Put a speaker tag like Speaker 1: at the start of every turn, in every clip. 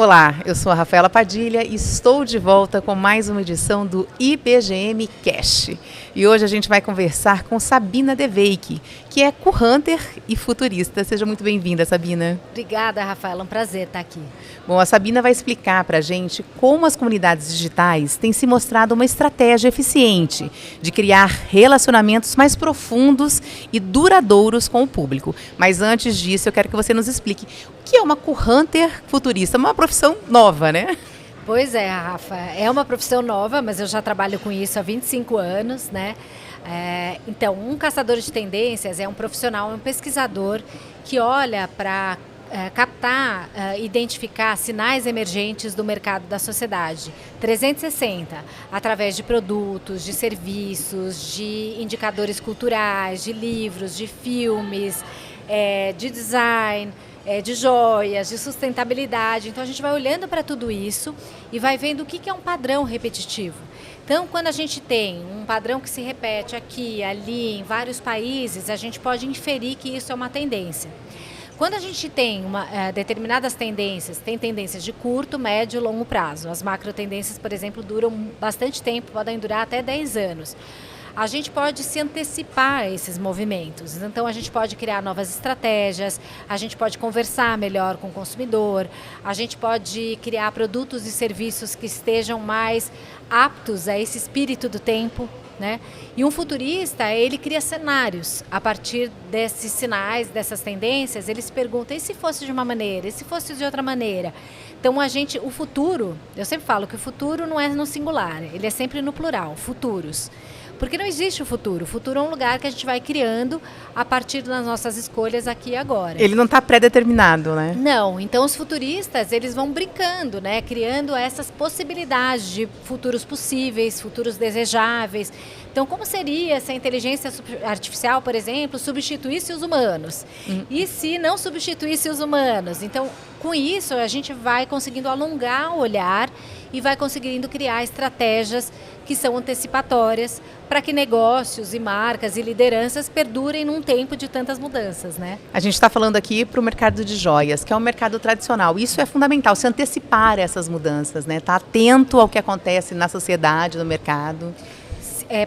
Speaker 1: Olá, eu sou a Rafaela Padilha e estou de volta com mais uma edição do IBGM Cast. E hoje a gente vai conversar com Sabina Deveik, que é co-hunter e futurista. Seja muito bem-vinda, Sabina.
Speaker 2: Obrigada, Rafaela. Um prazer estar aqui.
Speaker 1: Bom, a Sabina vai explicar para a gente como as comunidades digitais têm se mostrado uma estratégia eficiente de criar relacionamentos mais profundos e duradouros com o público. Mas antes disso, eu quero que você nos explique o que é uma co-hunter futurista, uma profissão nova, né?
Speaker 2: Pois é, Rafa. É uma profissão nova, mas eu já trabalho com isso há 25 anos, né? Então, um caçador de tendências é um profissional, um pesquisador que olha para captar, identificar sinais emergentes do mercado da sociedade, 360, através de produtos, de serviços, de indicadores culturais, de livros, de filmes, de design, de joias, de sustentabilidade. Então a gente vai olhando para tudo isso e vai vendo o que é um padrão repetitivo. Então, quando a gente tem um padrão que se repete aqui, ali, em vários países, a gente pode inferir que isso é uma tendência. Quando a gente tem determinadas tendências, tem tendências de curto, médio e longo prazo. As macro tendências, por exemplo, duram bastante tempo, podem durar até 10 anos. A gente pode se antecipar a esses movimentos. Então, a gente pode criar novas estratégias, a gente pode conversar melhor com o consumidor, a gente pode criar produtos e serviços que estejam mais aptos a esse espírito do tempo, né? E um futurista, ele cria cenários. A partir desses sinais, dessas tendências, ele se pergunta, e se fosse de uma maneira? E se fosse de outra maneira? Então, o futuro, eu sempre falo que o futuro não é no singular, ele é sempre no plural, futuros. Porque não existe o futuro. O futuro é um lugar que a gente vai criando a partir das nossas escolhas aqui e agora.
Speaker 1: Ele não está pré-determinado, né?
Speaker 2: Não. Então, os futuristas, eles vão brincando, né? Criando essas possibilidades de futuros possíveis, futuros desejáveis. Então, como seria se a inteligência artificial, por exemplo, substituísse os humanos? E se não substituísse os humanos? Então, com isso, a gente vai conseguindo alongar o olhar e vai conseguindo criar estratégias que são antecipatórias para que negócios e marcas e lideranças perdurem num tempo de tantas mudanças, né?
Speaker 1: A gente está falando aqui para o mercado de joias, que é um mercado tradicional. Isso é fundamental, se antecipar essas mudanças, né? Estar atento ao que acontece na sociedade, no mercado.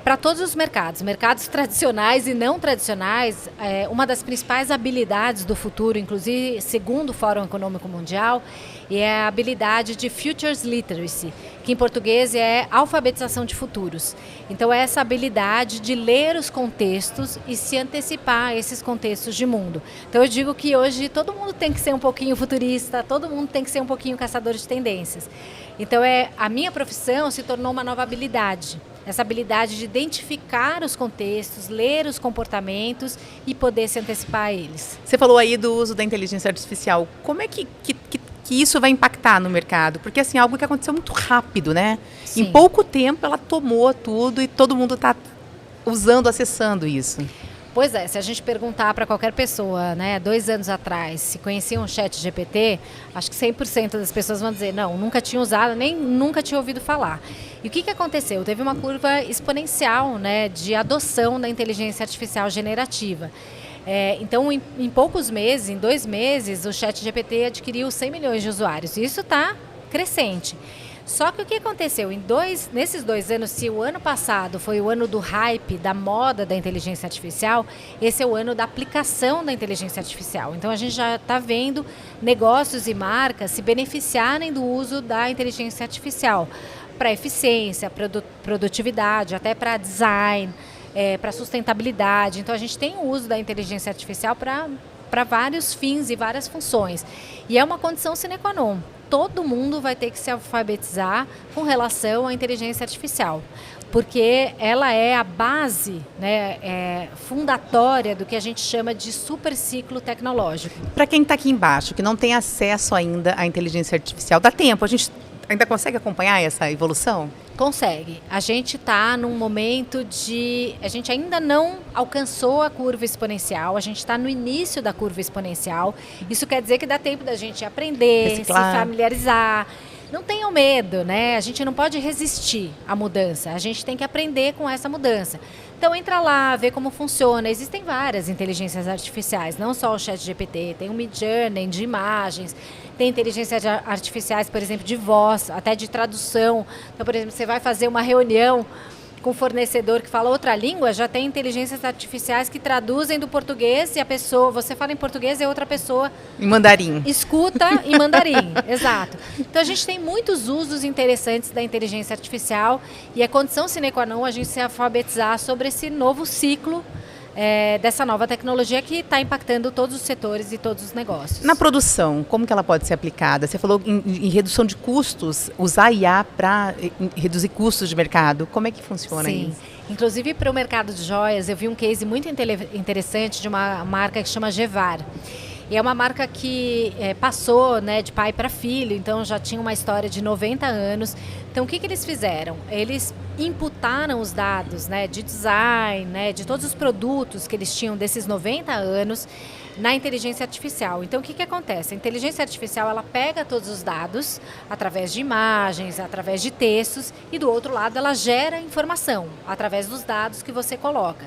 Speaker 2: Para todos os mercados tradicionais e não tradicionais, uma das principais habilidades do futuro, inclusive segundo o Fórum Econômico Mundial, é a habilidade de Futures Literacy, que em português é alfabetização de futuros. Então é essa habilidade de ler os contextos e se antecipar a esses contextos de mundo. Então eu digo que hoje todo mundo tem que ser um pouquinho futurista, todo mundo tem que ser um pouquinho caçador de tendências. Então a minha profissão se tornou uma nova habilidade. Essa habilidade de identificar os contextos, ler os comportamentos e poder se antecipar a eles.
Speaker 1: Você falou aí do uso da inteligência artificial. Como é que isso vai impactar no mercado? Porque assim, é algo que aconteceu muito rápido, né?
Speaker 2: Sim.
Speaker 1: Em pouco tempo ela tomou tudo e todo mundo está usando, acessando isso.
Speaker 2: Pois é, se a gente perguntar para qualquer pessoa, né, 2 anos atrás, se conheciam o ChatGPT, acho que 100% das pessoas vão dizer, não, nunca tinha usado, nem nunca tinha ouvido falar. E o que aconteceu? Teve uma curva exponencial, né, de adoção da inteligência artificial generativa. Então, em poucos meses, em 2 meses, o ChatGPT adquiriu 100 milhões de usuários. E isso está crescente. Só que o que aconteceu? Nesses 2 anos, se o ano passado foi o ano do hype, da moda da inteligência artificial, esse é o ano da aplicação da inteligência artificial. Então, a gente já está vendo negócios e marcas se beneficiarem do uso da inteligência artificial para eficiência, produtividade, até para design, para sustentabilidade. Então, a gente tem o uso da inteligência artificial para vários fins e várias funções. E é uma condição sine qua non. Todo mundo vai ter que se alfabetizar com relação à inteligência artificial, porque ela é a base, né, fundatória do que a gente chama de super ciclo tecnológico.
Speaker 1: Para quem está aqui embaixo, que não tem acesso ainda à inteligência artificial, dá tempo? A gente ainda consegue acompanhar essa evolução?
Speaker 2: Consegue. A gente está num momento de... A gente ainda não alcançou a curva exponencial, a gente está no início da curva exponencial. Isso quer dizer que dá tempo da gente aprender,
Speaker 1: reciclar,
Speaker 2: se familiarizar. Não tenham medo, né? A gente não pode resistir à mudança, a gente tem que aprender com essa mudança. Então entra lá, vê como funciona. Existem várias inteligências artificiais, não só o ChatGPT, tem o Midjourney de imagens, tem inteligências artificiais, por exemplo, de voz, até de tradução. Então, por exemplo, você vai fazer uma reunião com um fornecedor que fala outra língua, já tem inteligências artificiais que traduzem do português e a pessoa, você fala em português e a outra pessoa
Speaker 1: em mandarim.
Speaker 2: Escuta em mandarim, exato. Então a gente tem muitos usos interessantes da inteligência artificial e é condição sine qua non a gente se alfabetizar sobre esse novo ciclo dessa nova tecnologia que está impactando todos os setores e todos os negócios.
Speaker 1: Na produção, como que ela pode ser aplicada? Você falou em redução de custos, usar IA para reduzir custos de mercado. Como é que funciona
Speaker 2: Sim.
Speaker 1: isso?
Speaker 2: Inclusive para o mercado de joias, eu vi um case muito interessante de uma marca que chama Gevar. E é uma marca que passou, né, de pai para filho, então já tinha uma história de 90 anos. Então o que eles fizeram? Eles imputaram os dados, né, de design, né, de todos os produtos que eles tinham desses 90 anos na inteligência artificial. Então o que acontece? A inteligência artificial ela pega todos os dados através de imagens, através de textos e do outro lado ela gera informação através dos dados que você coloca.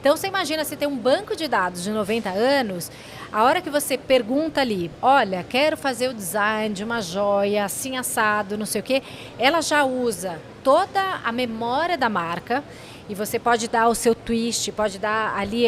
Speaker 2: Então, você imagina, você tem um banco de dados de 90 anos, a hora que você pergunta ali, olha, quero fazer o design de uma joia, assim assado, não sei o quê, ela já usa toda a memória da marca e você pode dar o seu twist, pode dar ali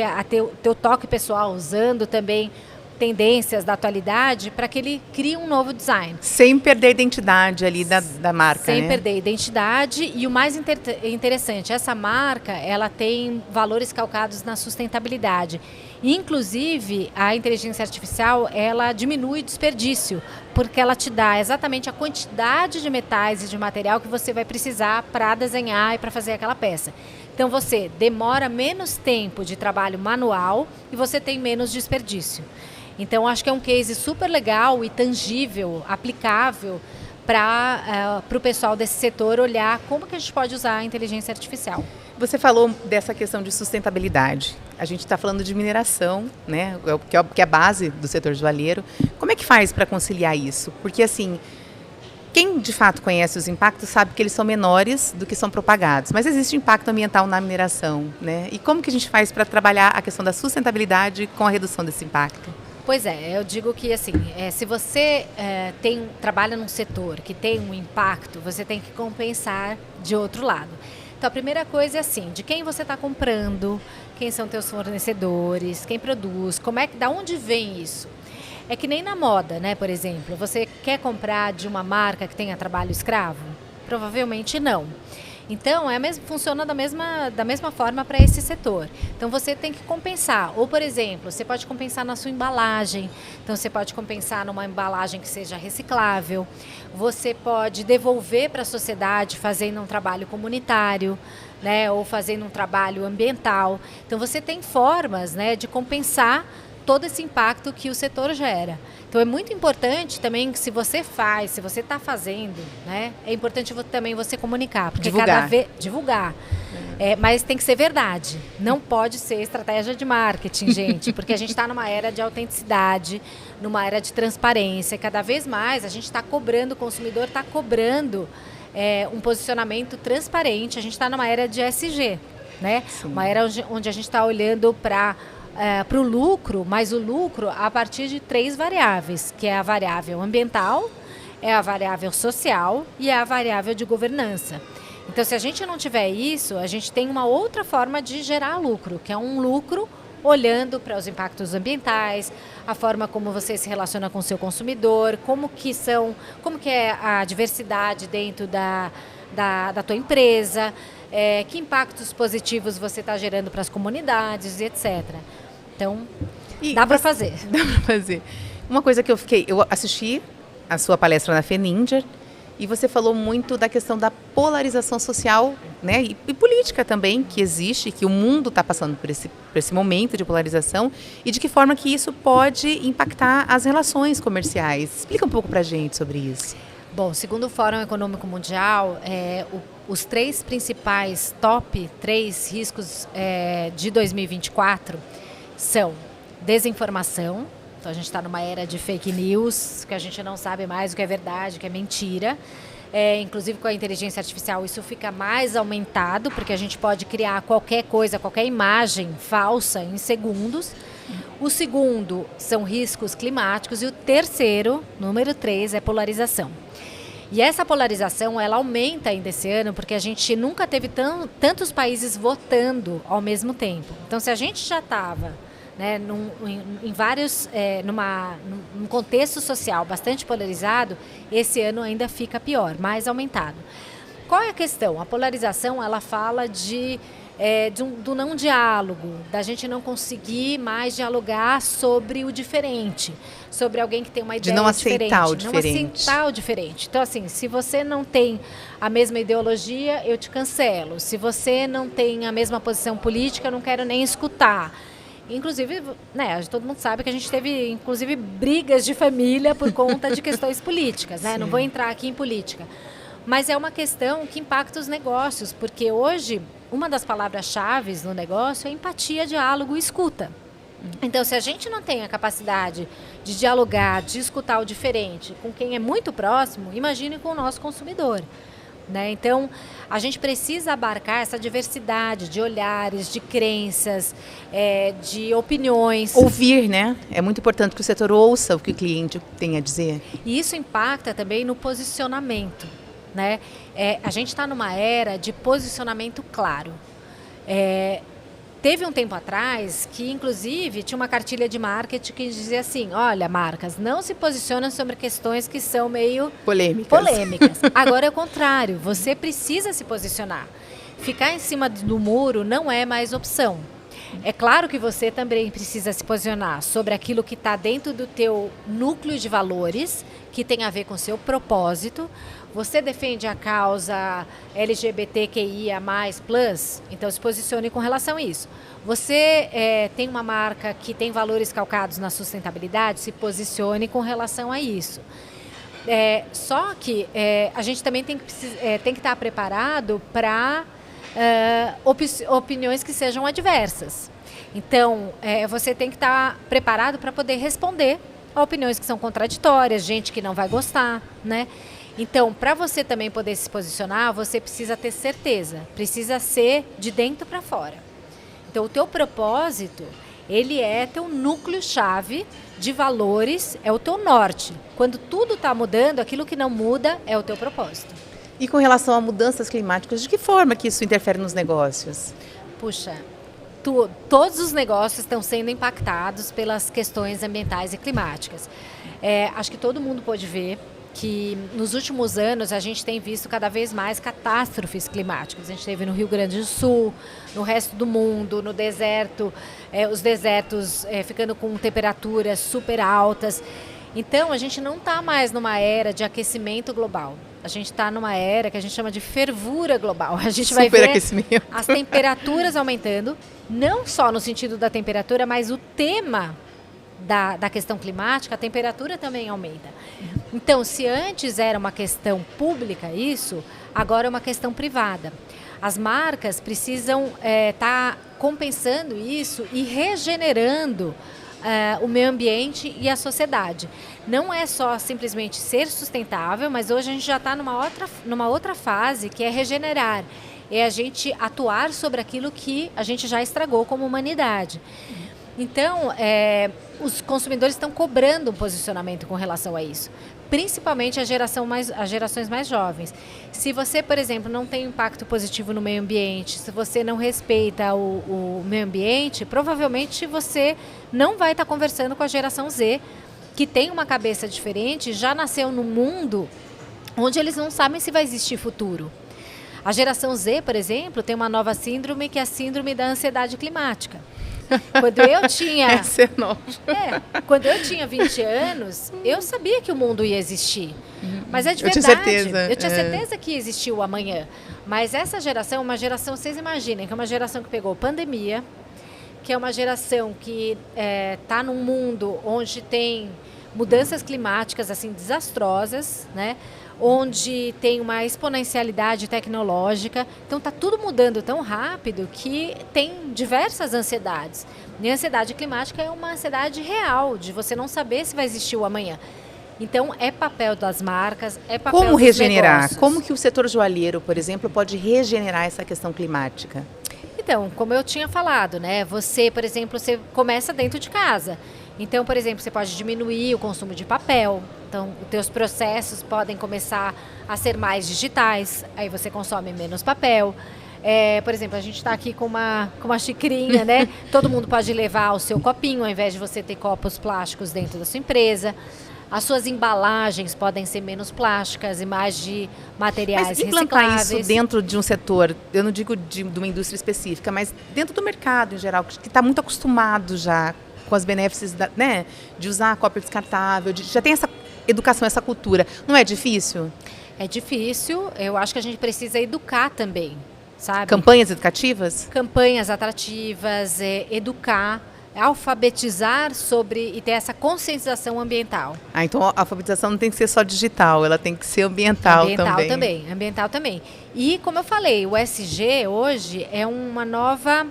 Speaker 2: teu toque pessoal, usando também tendências da atualidade para que ele crie um novo design.
Speaker 1: Sem perder a identidade ali da marca,
Speaker 2: Sem
Speaker 1: né?
Speaker 2: perder a identidade e o mais interessante, essa marca ela tem valores calcados na sustentabilidade. Inclusive, a inteligência artificial ela diminui o desperdício, porque ela te dá exatamente a quantidade de metais e de material que você vai precisar para desenhar e para fazer aquela peça. Então você demora menos tempo de trabalho manual e você tem menos desperdício. Então, acho que é um case super legal e tangível, aplicável para o pessoal desse setor olhar como que a gente pode usar a inteligência artificial.
Speaker 1: Você falou dessa questão de sustentabilidade. A gente está falando de mineração, né, que é a base do setor joalheiro. Como é que faz para conciliar isso? Porque, assim, quem de fato conhece os impactos sabe que eles são menores do que são propagados. Mas existe impacto ambiental na mineração, né? E como que a gente faz para trabalhar a questão da sustentabilidade com a redução desse impacto?
Speaker 2: Pois é, eu digo que assim, se você trabalha num setor que tem um impacto, você tem que compensar de outro lado. Então a primeira coisa é assim, de quem você está comprando, quem são teus fornecedores, quem produz, da onde vem isso? É que nem na moda, né, por exemplo, você quer comprar de uma marca que tenha trabalho escravo? Provavelmente não. Então, funciona da mesma forma para esse setor. Então, você tem que compensar. Ou, por exemplo, você pode compensar na sua embalagem. Então, você pode compensar numa embalagem que seja reciclável. Você pode devolver para a sociedade fazendo um trabalho comunitário, né, ou fazendo um trabalho ambiental. Então, você tem formas, né, de compensar todo esse impacto que o setor gera. Então é muito importante também que se você está fazendo, né, é importante também você comunicar, porque divulgar. Mas tem que ser verdade. Não pode ser estratégia de marketing, gente, porque a gente está numa era de autenticidade, numa era de transparência. E cada vez mais a gente está cobrando, o consumidor está cobrando um posicionamento transparente. A gente está numa era de ESG, né? Uma era onde a gente está olhando para o lucro, mas o lucro a partir de 3 variáveis, que é a variável ambiental, é a variável social e é a variável de governança. Então, se a gente não tiver isso, a gente tem uma outra forma de gerar lucro, que é um lucro olhando para os impactos ambientais, a forma como você se relaciona com o seu consumidor, como que é a diversidade dentro da tua empresa, que impactos positivos você está gerando para as comunidades e etc. Então, dá para fazer.
Speaker 1: Dá para fazer. Uma coisa que eu assisti a sua palestra na FENINJA e você falou muito da questão da polarização social, né, e política também, que existe, que o mundo está passando por esse momento de polarização e de que forma que isso pode impactar as relações comerciais. Explica um pouco para a gente sobre isso.
Speaker 2: Bom, segundo o Fórum Econômico Mundial, os 3 principais top 3 riscos de 2024 são desinformação, Então a gente está numa era de fake news, que a gente não sabe mais o que é verdade, o que é mentira. Inclusive com a inteligência artificial isso fica mais aumentado, porque a gente pode criar qualquer coisa, qualquer imagem falsa em segundos. O segundo são riscos climáticos e o terceiro, número 3, é polarização. E essa polarização, ela aumenta ainda esse ano, porque a gente nunca teve tantos países votando ao mesmo tempo. Então, se a gente já estava, né, num contexto social bastante polarizado, esse ano ainda fica pior, mais aumentado. Qual é a questão? A polarização, ela fala do não diálogo, da gente não conseguir mais dialogar sobre o diferente, sobre alguém que tem uma ideia diferente.
Speaker 1: Não aceitar
Speaker 2: o diferente. Então, assim, se você não tem a mesma ideologia, eu te cancelo. Se você não tem a mesma posição política, eu não quero nem escutar. Inclusive, né, todo mundo sabe que a gente teve, inclusive, brigas de família por conta de questões políticas, né? Não vou entrar aqui em política. Mas é uma questão que impacta os negócios, porque hoje uma das palavras-chave no negócio é empatia, diálogo e escuta. Então, se a gente não tem a capacidade de dialogar, de escutar o diferente com quem é muito próximo, imagine com o nosso consumidor. Né? Então, a gente precisa abarcar essa diversidade de olhares, de crenças, de opiniões.
Speaker 1: Ouvir, né? É muito importante que o setor ouça o que o cliente tem a dizer.
Speaker 2: E isso impacta também no posicionamento. Né? A gente está numa era de posicionamento claro. Teve um tempo atrás que, inclusive, tinha uma cartilha de marketing que dizia assim, olha, marcas, não se posicionam sobre questões que são meio polêmicas. Agora é o contrário, você precisa se posicionar. Ficar em cima do muro não é mais opção. É claro que você também precisa se posicionar sobre aquilo que está dentro do teu núcleo de valores, que tem a ver com o seu propósito. Você defende a causa LGBTQIA+, então se posicione com relação a isso. Você tem uma marca que tem valores calcados na sustentabilidade, se posicione com relação a isso. Só que a gente também tem que estar preparado para opiniões que sejam adversas. Então, você tem que estar preparado para poder responder a opiniões que são contraditórias, gente que não vai gostar, né? Então, para você também poder se posicionar, você precisa ter certeza, precisa ser de dentro para fora. Então, o teu propósito, ele é teu núcleo-chave de valores, é o teu norte. Quando tudo está mudando, aquilo que não muda é o teu propósito.
Speaker 1: E com relação a mudanças climáticas, de que forma que isso interfere nos negócios?
Speaker 2: Puxa, todos os negócios estão sendo impactados pelas questões ambientais e climáticas. Acho que todo mundo pode ver que nos últimos anos a gente tem visto cada vez mais catástrofes climáticas. A gente teve no Rio Grande do Sul, no resto do mundo, no deserto, os desertos ficando com temperaturas super altas. Então, a gente não está mais numa era de aquecimento global. A gente está numa era que a gente chama de fervura global. A gente vai ver as temperaturas aumentando, não só no sentido da temperatura, mas o tema da questão climática, a temperatura também aumenta. Então, se antes era uma questão pública isso, agora é uma questão privada. As marcas precisam estar compensando isso e regenerando o meio ambiente e a sociedade. Não é só simplesmente ser sustentável, mas hoje a gente já está numa outra fase que é regenerar. É a gente atuar sobre aquilo que a gente já estragou como humanidade. Então, os consumidores estão cobrando um posicionamento com relação a isso, principalmente as gerações mais jovens. Se você, por exemplo, não tem impacto positivo no meio ambiente, se você não respeita o meio ambiente, provavelmente você não vai estar conversando com a geração Z, que tem uma cabeça diferente, já nasceu num mundo onde eles não sabem se vai existir futuro. A geração Z, por exemplo, tem uma nova síndrome, que é a síndrome da ansiedade climática. Quando eu tinha...
Speaker 1: Essa é nova.
Speaker 2: Quando eu tinha 20 anos, eu sabia que o mundo ia existir. Mas é de
Speaker 1: verdade.
Speaker 2: Eu tinha certeza que existia o amanhã. Mas essa geração é uma geração, vocês imaginem, que é uma geração que pegou pandemia, que é uma geração que está num mundo onde tem mudanças climáticas assim desastrosas, né? onde tem uma exponencialidade tecnológica. Então está tudo mudando tão rápido que tem diversas ansiedades. E a ansiedade climática é uma ansiedade real, de você não saber se vai existir o amanhã. Então é papel das marcas, é papel
Speaker 1: Como
Speaker 2: dos
Speaker 1: regenerar?
Speaker 2: negócios.
Speaker 1: Como que o setor joalheiro, por exemplo, pode regenerar essa questão climática?
Speaker 2: Então, como eu tinha falado, né? Você, por exemplo, você começa dentro de casa. Então, por exemplo, você pode diminuir o consumo de papel. Então, os teus processos podem começar a ser mais digitais. Aí você consome menos papel. Por exemplo, a gente está aqui com uma xicrinha, né? Todo mundo pode levar o seu copinho, ao invés de você ter copos plásticos dentro da sua empresa. As suas embalagens podem ser menos plásticas e mais de materiais
Speaker 1: Mas implantar
Speaker 2: recicláveis.
Speaker 1: isso dentro de um setor, eu não digo de uma indústria específica, mas dentro do mercado em geral, que está muito acostumado já com as benefícios, né, de usar copo descartável, já tem essa educação, essa cultura. Não é difícil?
Speaker 2: É difícil, eu acho que a gente precisa educar também, sabe?
Speaker 1: Campanhas educativas?
Speaker 2: Campanhas atrativas, educar, alfabetizar sobre e ter essa conscientização ambiental.
Speaker 1: Então a alfabetização não tem que ser só digital, ela tem que ser ambiental também.
Speaker 2: Ambiental também. E como eu falei, o ESG hoje é uma nova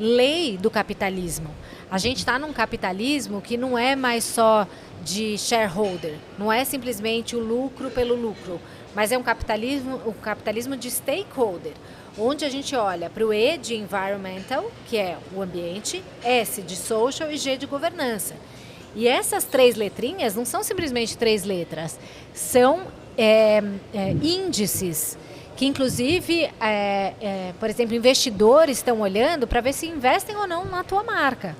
Speaker 2: lei do capitalismo. A gente está num capitalismo que não é mais só de shareholder, não é simplesmente o lucro pelo lucro, mas é um capitalismo de stakeholder, onde a gente olha para o E de environmental, que é o ambiente, S de social e G de governança. E essas 3 letrinhas não são simplesmente 3 letras, são índices que, inclusive, por exemplo, investidores estão olhando para ver se investem ou não na tua marca.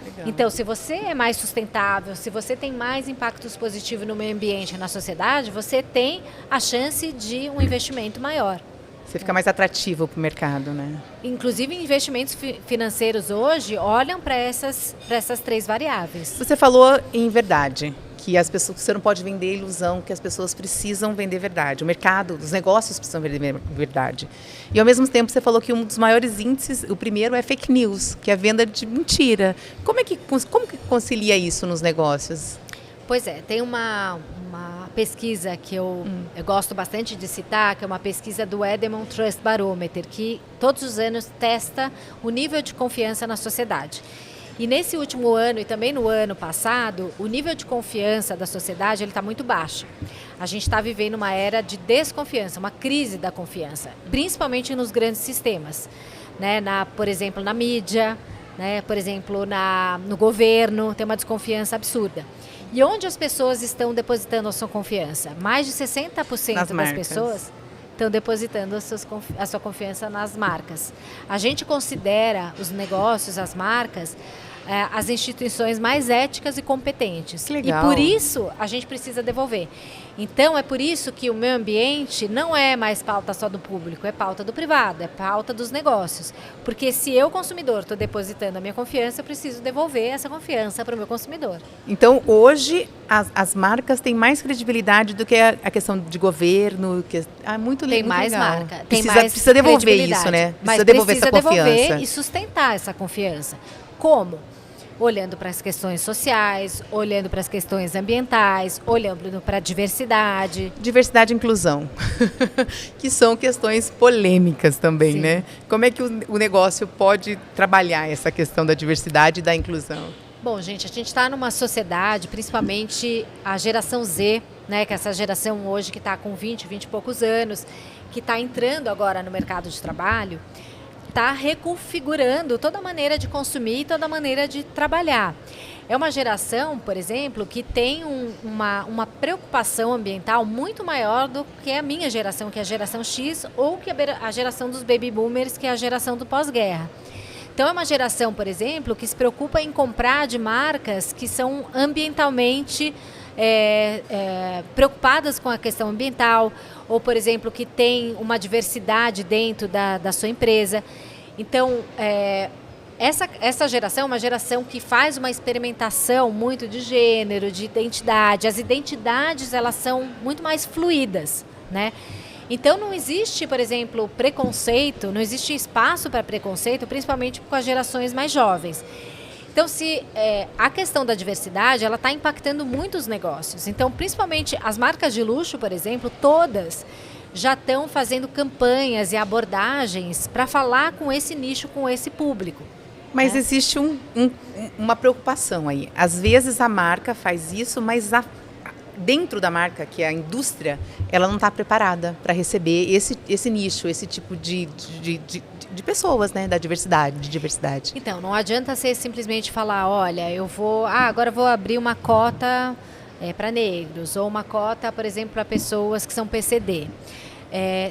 Speaker 2: Legal. Então, se você é mais sustentável, se você tem mais impactos positivos no meio ambiente e na sociedade, você tem a chance de um investimento maior.
Speaker 1: Você fica mais atrativo para o mercado, né?
Speaker 2: Inclusive, investimentos financeiros hoje olham para essas 3 variáveis.
Speaker 1: Você falou em verdade, que as pessoas, você não pode vender a ilusão que as pessoas precisam vender verdade. O mercado, os negócios precisam vender verdade. E ao mesmo tempo você falou que um dos maiores índices, o primeiro é fake news, que é a venda de mentira. Como que concilia isso nos negócios?
Speaker 2: Pois é, tem uma pesquisa que eu gosto bastante de citar, que é uma pesquisa do Edmond Trust Barometer, que todos os anos testa o nível de confiança na sociedade. E nesse último ano e também no ano passado, o nível de confiança da sociedade está muito baixo. A gente está vivendo uma era de desconfiança, uma crise da confiança, principalmente nos grandes sistemas, né? Por exemplo, na mídia, né? Por exemplo, no governo, tem uma desconfiança absurda. E onde as pessoas estão depositando a sua confiança? Mais de 60% das pessoas estão depositando a sua confiança nas marcas. A gente considera os negócios, as marcas, as instituições mais éticas e competentes.
Speaker 1: Legal.
Speaker 2: E por isso a gente precisa devolver. Então é por isso que o meio ambiente não é mais pauta só do público, é pauta do privado, é pauta dos negócios. Porque se eu, consumidor, estou depositando a minha confiança, eu preciso devolver essa confiança para o meu consumidor.
Speaker 1: Então hoje as marcas têm mais credibilidade do que a questão de governo. Muito legal.
Speaker 2: Tem mais marca.
Speaker 1: Precisa devolver isso, né?
Speaker 2: Mas
Speaker 1: devolver essa confiança.
Speaker 2: Devolver e sustentar essa confiança. Como? Olhando para as questões sociais, olhando para as questões ambientais, olhando para a diversidade.
Speaker 1: Diversidade e inclusão, que são questões polêmicas também, né? Como é que o negócio pode trabalhar essa questão da diversidade e da inclusão?
Speaker 2: Bom, gente, a gente está numa sociedade, principalmente a geração Z, né, que é essa geração hoje que está com 20 e poucos anos, que está entrando agora no mercado de trabalho, está reconfigurando toda a maneira de consumir e toda a maneira de trabalhar. É uma geração, por exemplo, que tem uma preocupação ambiental muito maior do que a minha geração, que é a geração X, ou que a geração dos baby boomers, que é a geração do pós-guerra. Então é uma geração, por exemplo, que se preocupa em comprar de marcas que são ambientalmente preocupadas com a questão ambiental, ou, por exemplo, que tem uma diversidade dentro da sua empresa. Então, essa geração é uma geração que faz uma experimentação muito de gênero, de identidade. As identidades, elas são muito mais fluídas, né? Então, não existe, por exemplo, preconceito, não existe espaço para preconceito, principalmente com as gerações mais jovens. Então, a questão da diversidade, ela está impactando muitos negócios. Então, principalmente as marcas de luxo, por exemplo, todas já estão fazendo campanhas e abordagens para falar com esse nicho, com esse público.
Speaker 1: Mas existe uma preocupação aí. Às vezes a marca faz isso, mas dentro da marca, que é a indústria, ela não está preparada para receber esse nicho, esse tipo de pessoas, né, de diversidade.
Speaker 2: Então, não adianta você simplesmente falar, olha, agora eu vou abrir uma cota para negros, ou uma cota, por exemplo, para pessoas que são PCD.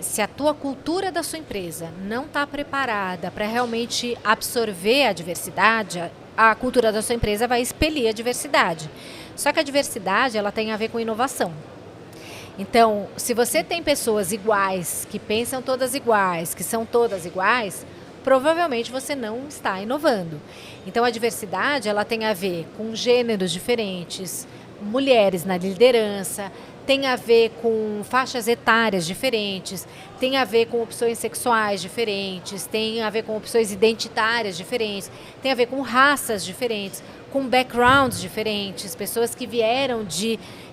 Speaker 2: Se a tua cultura da sua empresa não está preparada para realmente absorver a diversidade, a cultura da sua empresa vai expelir a diversidade. Só que a diversidade, ela tem a ver com inovação. Então, se você tem pessoas iguais, que pensam todas iguais, que são todas iguais, provavelmente você não está inovando. Então, a diversidade, ela tem a ver com gêneros diferentes, mulheres na liderança, tem a ver com faixas etárias diferentes, tem a ver com opções sexuais diferentes, tem a ver com opções identitárias diferentes, tem a ver com raças diferentes, com backgrounds diferentes, pessoas que vieram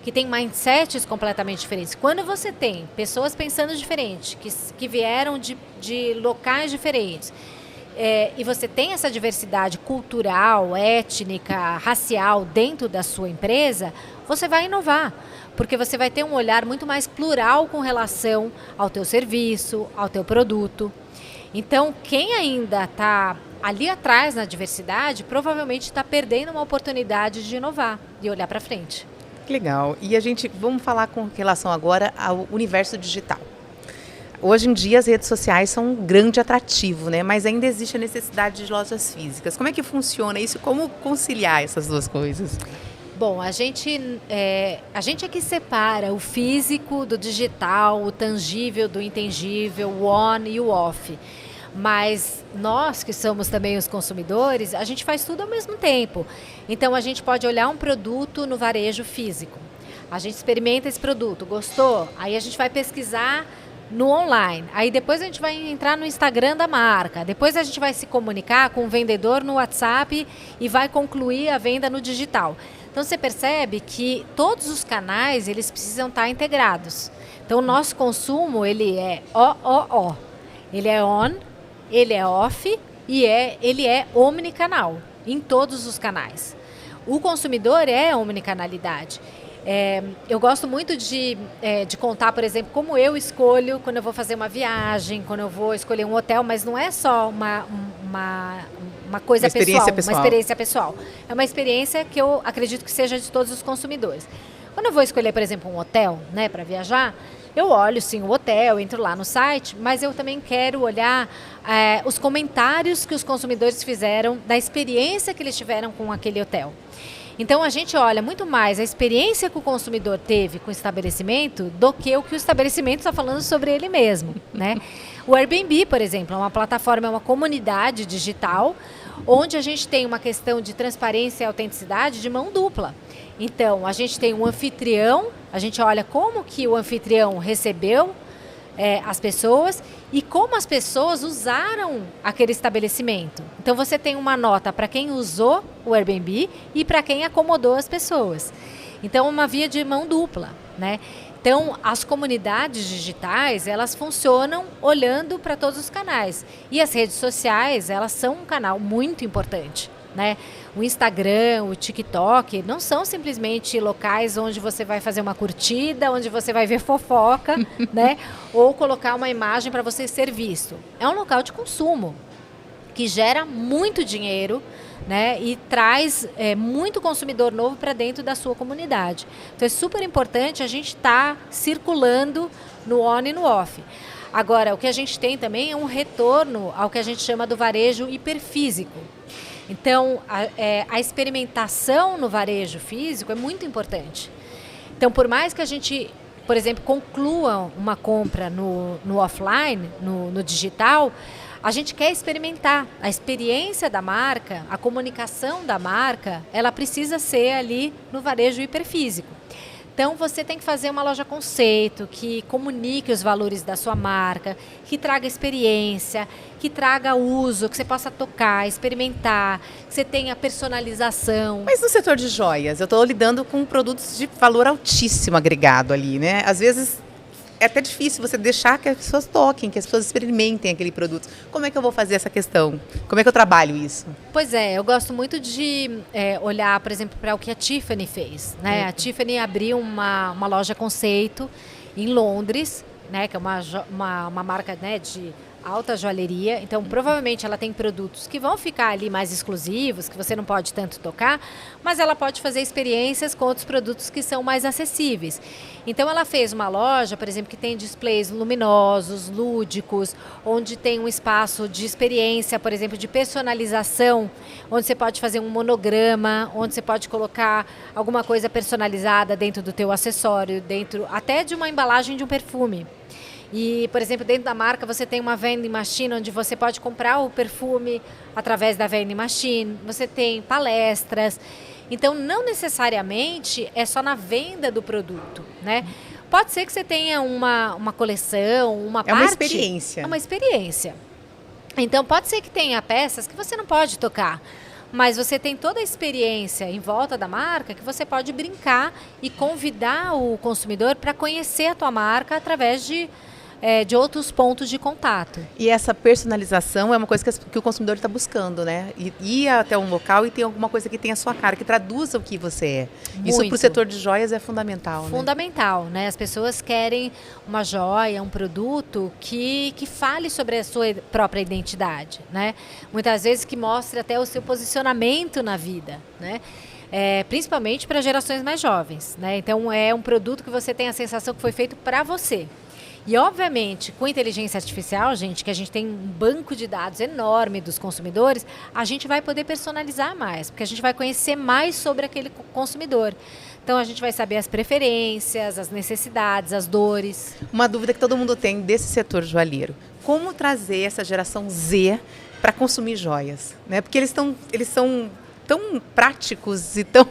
Speaker 2: que têm mindsets completamente diferentes. Quando você tem pessoas pensando diferente, que vieram de locais diferentes, e você tem essa diversidade cultural, étnica, racial dentro da sua empresa, você vai inovar. Porque você vai ter um olhar muito mais plural com relação ao teu serviço, ao teu produto. Então, quem ainda está ali atrás na diversidade, provavelmente está perdendo uma oportunidade de inovar e olhar para frente.
Speaker 1: Legal. E vamos falar com relação agora ao universo digital. Hoje em dia as redes sociais são um grande atrativo, né? Mas ainda existe a necessidade de lojas físicas. Como é que funciona isso? Como conciliar essas duas coisas?
Speaker 2: Bom, a gente é que separa o físico do digital, o tangível do intangível, o on e o off. Mas nós que somos também os consumidores, a gente faz tudo ao mesmo tempo. Então a gente pode olhar um produto no varejo físico. A gente experimenta esse produto, gostou? Aí a gente vai pesquisar no online. Aí depois a gente vai entrar no Instagram da marca. Depois a gente vai se comunicar com o vendedor no WhatsApp e vai concluir a venda no digital. Então você percebe que todos os canais, eles precisam estar integrados. Então o nosso consumo, ele é OOO. Ele é on, ele é off e ele é omnicanal, em todos os canais. O consumidor é a omnicanalidade. Eu gosto muito de contar, por exemplo, como eu escolho quando eu vou fazer uma viagem, quando eu vou escolher um hotel, mas não é só uma coisa pessoal, uma experiência pessoal. É uma experiência que eu acredito que seja de todos os consumidores. Quando eu vou escolher, por exemplo, um hotel, né, para viajar, eu olho sim o hotel, entro lá no site, mas eu também quero olhar os comentários que os consumidores fizeram da experiência que eles tiveram com aquele hotel. Então, a gente olha muito mais a experiência que o consumidor teve com o estabelecimento do que o estabelecimento está falando sobre ele mesmo, né? O Airbnb, por exemplo, é uma plataforma, é uma comunidade digital, onde a gente tem uma questão de transparência e autenticidade de mão dupla. Então, a gente tem um anfitrião, a gente olha como que o anfitrião recebeu as pessoas e como as pessoas usaram aquele estabelecimento. Então, você tem uma nota para quem usou o Airbnb e para quem acomodou as pessoas. Então, uma via de mão dupla, né? Então, as comunidades digitais, elas funcionam olhando para todos os canais. E as redes sociais, elas são um canal muito importante, né? O Instagram, o TikTok, não são simplesmente locais onde você vai fazer uma curtida, onde você vai ver fofoca, né? Ou colocar uma imagem para você ser visto. É um local de consumo que gera muito dinheiro, né? E traz muito consumidor novo para dentro da sua comunidade. Então é super importante a gente estar circulando no on e no off. Agora, o que a gente tem também é um retorno ao que a gente chama do varejo hiperfísico. Então, a experimentação no varejo físico é muito importante. Então, por mais que a gente, por exemplo, conclua uma compra no offline, no digital, a gente quer experimentar. A experiência da marca, a comunicação da marca, ela precisa ser ali no varejo hiperfísico. Então você tem que fazer uma loja conceito, que comunique os valores da sua marca, que traga experiência, que traga uso, que você possa tocar, experimentar, que você tenha personalização.
Speaker 1: Mas no setor de joias, eu estou lidando com produtos de valor altíssimo agregado ali, né? Às vezes é até difícil você deixar que as pessoas toquem, que as pessoas experimentem aquele produto. Como é que eu vou fazer essa questão? Como é que eu trabalho isso?
Speaker 2: Pois é, eu gosto muito de olhar, por exemplo, para o que a Tiffany fez, né? A Tiffany abriu uma loja conceito em Londres, né? Que é uma marca, né, de alta joalheria. Então, provavelmente ela tem produtos que vão ficar ali mais exclusivos, que você não pode tanto tocar, mas ela pode fazer experiências com outros produtos que são mais acessíveis. Então, ela fez uma loja, por exemplo, que tem displays luminosos, lúdicos, onde tem um espaço de experiência, por exemplo, de personalização, onde você pode fazer um monograma, onde você pode colocar alguma coisa personalizada dentro do teu acessório, dentro até de uma embalagem de um perfume. E, por exemplo, dentro da marca você tem uma vending machine onde você pode comprar o perfume através da vending machine. Você tem palestras. Então, não necessariamente é só na venda do produto, né? Pode ser que você tenha uma coleção, uma parte...
Speaker 1: É uma experiência.
Speaker 2: É uma experiência. Então, pode ser que tenha peças que você não pode tocar, mas você tem toda a experiência em volta da marca que você pode brincar e convidar o consumidor para conhecer a tua marca através de outros pontos de contato.
Speaker 1: E essa personalização é uma coisa que o consumidor está buscando, né? Ir até um local e ter alguma coisa que tenha a sua cara, que traduza o que você é.
Speaker 2: Muito.
Speaker 1: Isso para o setor de joias é fundamental, né?
Speaker 2: Fundamental, né? As pessoas querem uma joia, um produto que fale sobre a sua própria identidade, né? Muitas vezes que mostre até o seu posicionamento na vida, né? Principalmente para gerações mais jovens, né? Então é um produto que você tem a sensação que foi feito para você. E, obviamente, com inteligência artificial, gente, que a gente tem um banco de dados enorme dos consumidores, a gente vai poder personalizar mais, porque a gente vai conhecer mais sobre aquele consumidor. Então, a gente vai saber as preferências, as necessidades, as dores.
Speaker 1: Uma dúvida que todo mundo tem desse setor joalheiro. Como trazer essa geração Z para consumir joias? Né? Porque eles são tão práticos e tão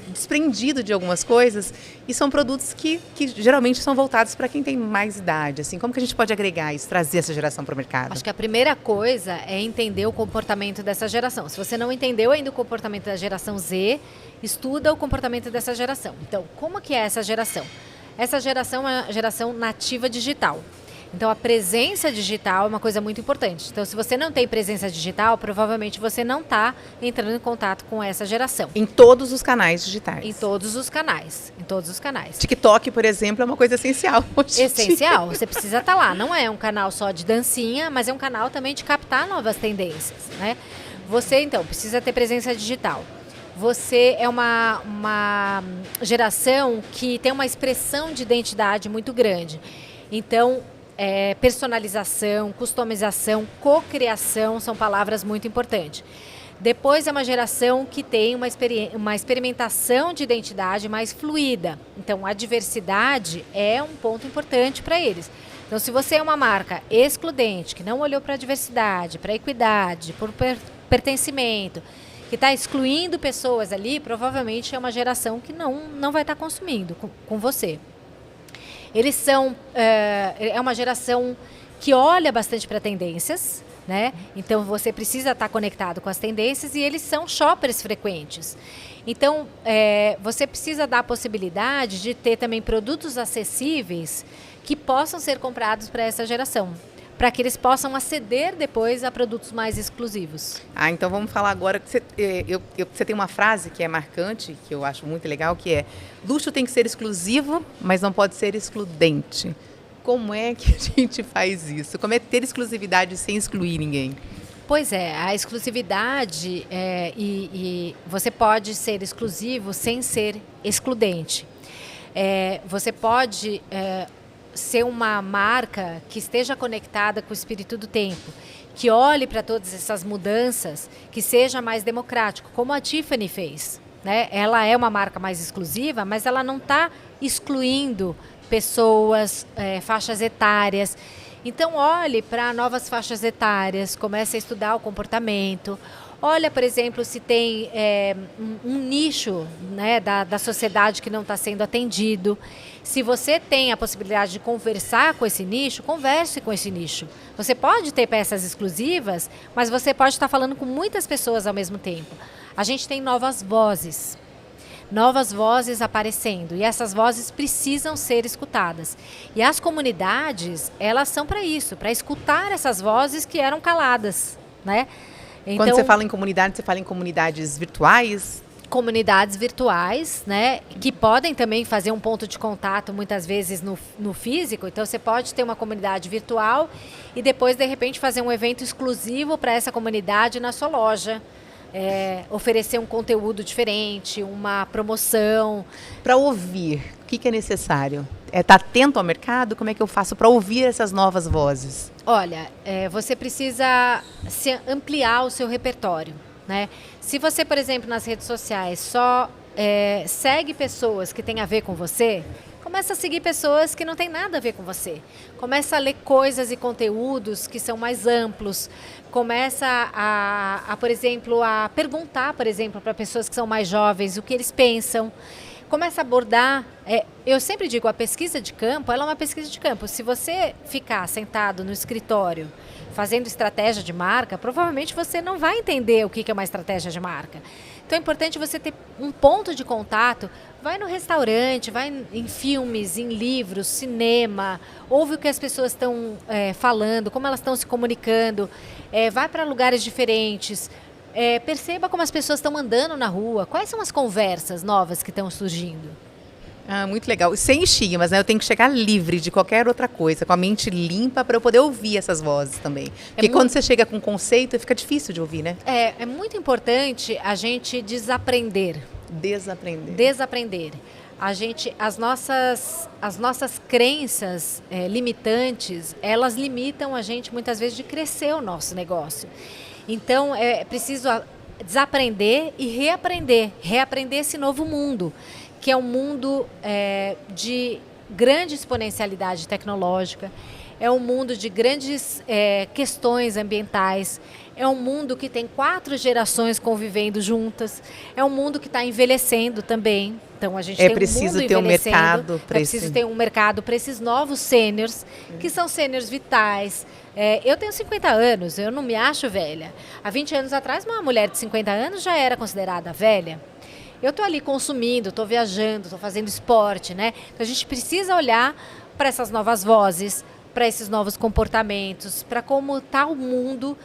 Speaker 1: desprendido de algumas coisas, e são produtos que geralmente são voltados para quem tem mais idade. Assim, como que a gente pode agregar isso, trazer essa geração para o mercado?
Speaker 2: Acho que a primeira coisa é entender o comportamento dessa geração. Se você não entendeu ainda o comportamento da geração Z, estuda o comportamento dessa geração. Então, como que é essa geração? Essa geração é a geração nativa digital. Então, a presença digital é uma coisa muito importante. Então, se você não tem presença digital, provavelmente você não está entrando em contato com essa geração.
Speaker 1: Em todos os canais digitais.
Speaker 2: Em todos os canais. Em todos os canais.
Speaker 1: TikTok, por exemplo, é uma coisa essencial.
Speaker 2: Essencial. Você precisa estar lá. Não é um canal só de dancinha, mas é um canal também de captar novas tendências, né? Você, então, precisa ter presença digital. Você é uma geração que tem uma expressão de identidade muito grande. Então, personalização, customização, cocriação são palavras muito importantes. Depois é uma geração que tem uma experimentação de identidade mais fluida. Então, a diversidade é um ponto importante para eles. Então, se você é uma marca excludente, que não olhou para a diversidade, para a equidade, por pertencimento, que está excluindo pessoas ali, provavelmente é uma geração que não vai estar consumindo com você. Eles são uma geração que olha bastante para tendências, né? Então você precisa estar conectado com as tendências, e eles são shoppers frequentes. Então você precisa dar a possibilidade de ter também produtos acessíveis que possam ser comprados para essa geração, para que eles possam aceder depois a produtos mais exclusivos.
Speaker 1: Então vamos falar agora. Você tem uma frase que é marcante, que eu acho muito legal, que é: luxo tem que ser exclusivo, mas não pode ser excludente. Como é que a gente faz isso? Como é ter exclusividade sem excluir ninguém?
Speaker 2: Pois é, a exclusividade e você pode ser exclusivo sem ser excludente. Você pode ser uma marca que esteja conectada com o espírito do tempo, que olhe para todas essas mudanças, que seja mais democrático, como a Tiffany fez, né? Ela é uma marca mais exclusiva, mas ela não está excluindo pessoas, faixas etárias. Então, olhe para novas faixas etárias, comece a estudar o comportamento, olha, por exemplo, se tem um nicho, né, da sociedade que não está sendo atendido. Se você tem a possibilidade de conversar com esse nicho, converse com esse nicho. Você pode ter peças exclusivas, mas você pode estar falando com muitas pessoas ao mesmo tempo. A gente tem novas vozes aparecendo, e essas vozes precisam ser escutadas. E as comunidades, elas são para isso, para escutar essas vozes que eram caladas, né? Então,
Speaker 1: quando você fala em comunidade, você fala em comunidades virtuais?
Speaker 2: Comunidades virtuais, né, que podem também fazer um ponto de contato muitas vezes no físico. Então você pode ter uma comunidade virtual e depois de repente fazer um evento exclusivo para essa comunidade na sua loja, oferecer um conteúdo diferente, uma promoção.
Speaker 1: Para ouvir, o que é necessário? Tá atento ao mercado? Como é que eu faço para ouvir essas novas vozes?
Speaker 2: Olha, você precisa ampliar o seu repertório, né? Se você, por exemplo, nas redes sociais só segue pessoas que têm a ver com você, começa a seguir pessoas que não têm nada a ver com você. Começa a ler coisas e conteúdos que são mais amplos. Começa por exemplo, a perguntar, por exemplo, para pessoas que são mais jovens o que eles pensam. Começa a abordar, eu sempre digo, a pesquisa de campo, ela é uma pesquisa de campo. Se você ficar sentado no escritório fazendo estratégia de marca, provavelmente você não vai entender o que é uma estratégia de marca. Então é importante você ter um ponto de contato. Vai no restaurante, vai em filmes, em livros, cinema, ouve o que as pessoas estão falando, como elas estão se comunicando, vai para lugares diferentes. Perceba como as pessoas estão andando na rua, quais são as conversas novas que estão surgindo.
Speaker 1: Muito legal. Sem estigmas, né? Eu tenho que chegar livre de qualquer outra coisa, com a mente limpa para eu poder ouvir essas vozes também. Porque quando você chega com conceito, fica difícil de ouvir, né?
Speaker 2: É muito importante a gente desaprender. Desaprender. As nossas crenças limitantes, elas limitam a gente muitas vezes de crescer o nosso negócio. Então, é preciso desaprender e reaprender esse novo mundo, que é um mundo de grande exponencialidade tecnológica, é um mundo de grandes questões ambientais, é um mundo que tem 4 gerações convivendo juntas, é um mundo que está envelhecendo também. Então a gente tem
Speaker 1: preciso
Speaker 2: um mundo
Speaker 1: ter um
Speaker 2: envelhecendo,
Speaker 1: mercado
Speaker 2: é preciso ter um mercado para esses novos sêniors, que são sêniors vitais. Eu tenho 50 anos, eu não me acho velha. Há 20 anos atrás, uma mulher de 50 anos já era considerada velha. Eu estou ali consumindo, estou viajando, estou fazendo esporte, né? Então a gente precisa olhar para essas novas vozes, para esses novos comportamentos, para como está o mundo,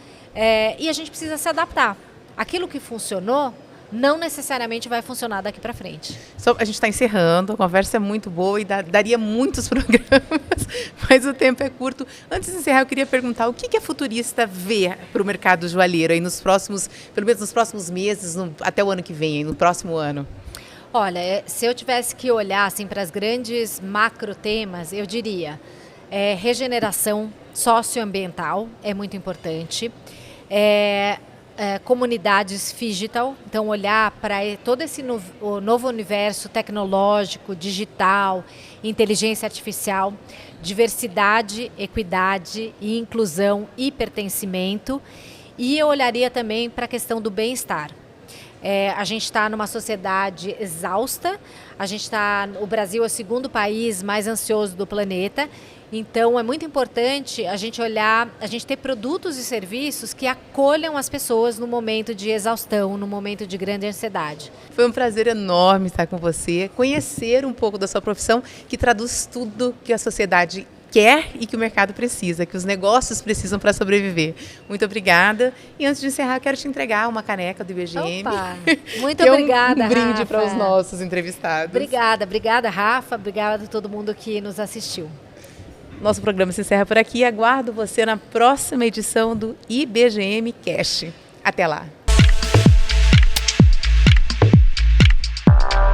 Speaker 2: e a gente precisa se adaptar. Aquilo que funcionou não necessariamente vai funcionar daqui para frente.
Speaker 1: A gente está encerrando, a conversa é muito boa e daria muitos programas, mas o tempo é curto. Antes de encerrar, eu queria perguntar o que a Futurista vê para o mercado joalheiro aí pelo menos nos próximos meses, até o ano que vem, aí, no próximo ano?
Speaker 2: Olha, se eu tivesse que olhar assim, para as grandes macro temas, eu diria regeneração socioambiental é muito importante. Comunidades digital, então olhar para todo esse novo universo tecnológico, digital, inteligência artificial, diversidade, equidade e inclusão e pertencimento. E eu olharia também para a questão do bem-estar. A gente está numa sociedade exausta, o Brasil é o 2º país mais ansioso do planeta, então é muito importante a gente ter produtos e serviços que acolham as pessoas no momento de exaustão, no momento de grande ansiedade.
Speaker 1: Foi um prazer enorme estar com você, conhecer um pouco da sua profissão, que traduz tudo que a sociedade quer e que o mercado precisa, que os negócios precisam para sobreviver. Muito obrigada. E antes de encerrar, eu quero te entregar uma caneca do IBGM.
Speaker 2: Opa, muito obrigada,
Speaker 1: é um brinde
Speaker 2: Rafa.
Speaker 1: para os nossos entrevistados.
Speaker 2: Obrigada, Rafa. Obrigada a todo mundo que nos assistiu.
Speaker 1: Nosso programa se encerra por aqui. Aguardo você na próxima edição do IBGM Cash. Até lá.